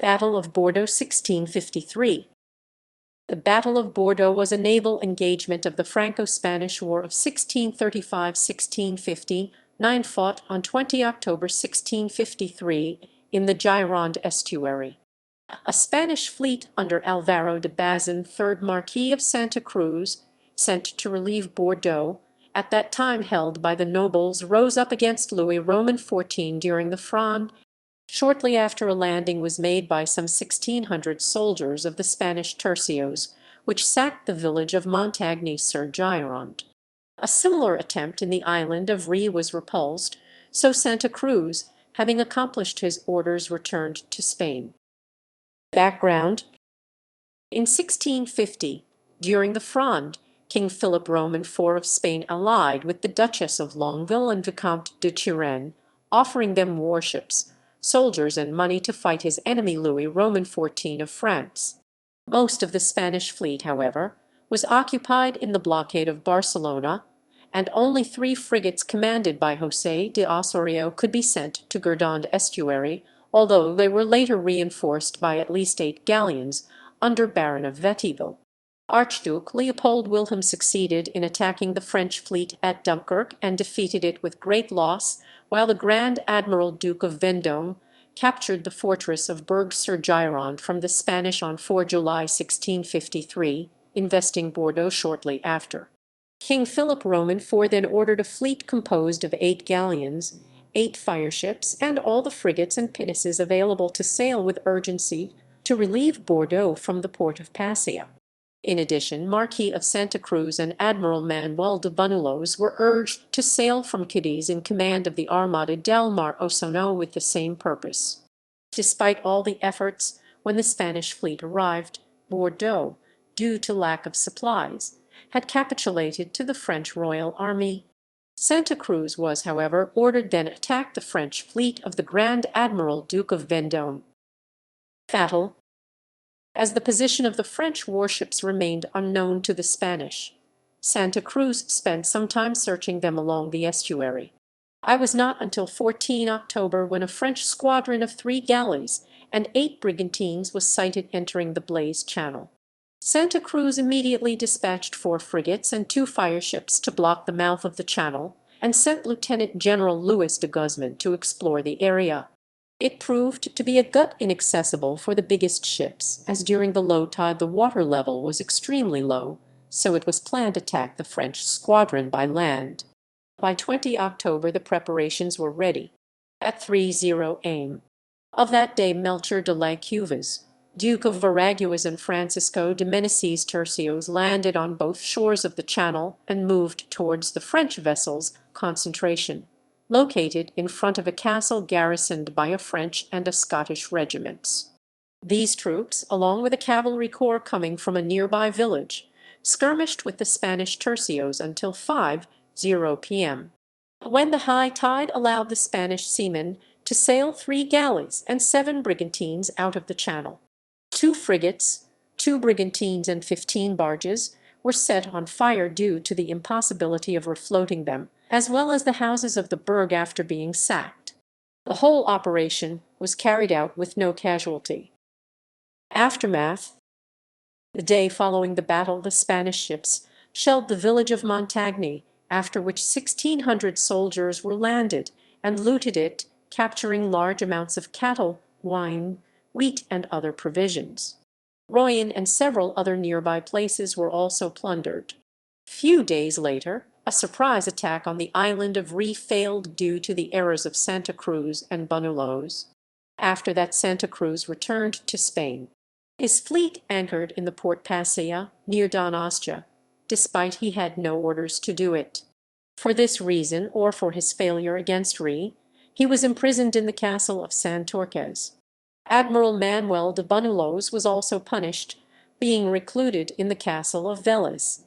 Battle of Bordeaux 1653. The Battle of Bordeaux was a naval engagement of the Franco-Spanish War of 1635–1659 fought on 20 October 1653 in the Gironde estuary. A Spanish fleet under Álvaro de Bazán, 3rd Marquis of Santa Cruz, sent to relieve Bordeaux, at that time held by the nobles, rose up against Louis XIV during the Fronde. Shortly after, a landing was made by some 1,600 soldiers of the Spanish Tercios, which sacked the village of Montagne-sur-Gironde. A similar attempt in the island of Ré was repulsed, so Santa Cruz, having accomplished his orders, returned to Spain. Background: in 1650, during the Fronde, King Philip Roman IV of Spain allied with the Duchess of Longueville and Vicomte de Turenne, offering them warships, soldiers, and money to fight his enemy Louis XIV of France. Most of the Spanish fleet, however, was occupied in the blockade of Barcelona, and only 3 frigates commanded by José de Osorio could be sent to Gironde estuary, although they were later reinforced by at least 8 galleons under Baron of Wettiville. Archduke Leopold Wilhelm succeeded in attacking the French fleet at Dunkirk and defeated it with great loss, while the Grand Admiral Duke of Vendome captured the fortress of Bergues-sur-Gironde from the Spanish on 4 July 1653, investing Bordeaux shortly after. King Philip Roman IV then ordered a fleet composed of 8 galleons, 8 fireships, and all the frigates and pinnaces available to sail with urgency to relieve Bordeaux from the port of Passia. In addition, Marquis of Santa Cruz and Admiral Manuel de Banulos were urged to sail from Cadiz in command of the Armada del Mar Osorno with the same purpose. Despite all the efforts, when the Spanish fleet arrived, Bordeaux, due to lack of supplies, had capitulated to the French Royal Army. Santa Cruz was, however, ordered then attack the French fleet of the Grand Admiral Duke of Vendome. Battle. As the position of the French warships remained unknown to the Spanish, Santa Cruz spent some time searching them along the estuary. It was not until 14 October when a French squadron of 3 galleys and 8 brigantines was sighted entering the Blaye Channel. Santa Cruz immediately dispatched 4 frigates and 2 fireships to block the mouth of the channel, and sent Lieutenant General Louis de Guzman to explore the area. It proved to be a gut inaccessible for the biggest ships, as during the low tide the water level was extremely low, so it was planned to attack the French squadron by land. By 20 October the preparations were ready. At 3:00 a.m. of that day, Melchor de la Cuevas, Duke of Veraguas, and Francisco de Meneses Tercios landed on both shores of the channel and moved towards the French vessels' concentration, located in front of a castle garrisoned by a French and a Scottish regiments. These troops, along with a cavalry corps coming from a nearby village, skirmished with the Spanish Tercios until 5:00 p.m., when the high tide allowed the Spanish seamen to sail 3 galleys and 7 brigantines out of the channel. 2 frigates, 2 brigantines, and 15 barges were set on fire due to the impossibility of refloating them, as well as the houses of the burg after being sacked. The whole operation was carried out with no casualty. Aftermath. The day following the battle, the Spanish ships shelled the village of Montagne, after which 1,600 soldiers were landed and looted it, capturing large amounts of cattle, wine, wheat, and other provisions. Royan and several other nearby places were also plundered. Few days later, a surprise attack on the island of Ré failed due to the errors of Santa Cruz and Banulos. After that, Santa Cruz returned to Spain. His fleet anchored in the Port Passia, near Donostia, despite he had no orders to do it. For this reason, or for his failure against Ré, he was imprisoned in the castle of Santorquez. Admiral Manuel de Banulos was also punished, being recluded in the castle of Vélez.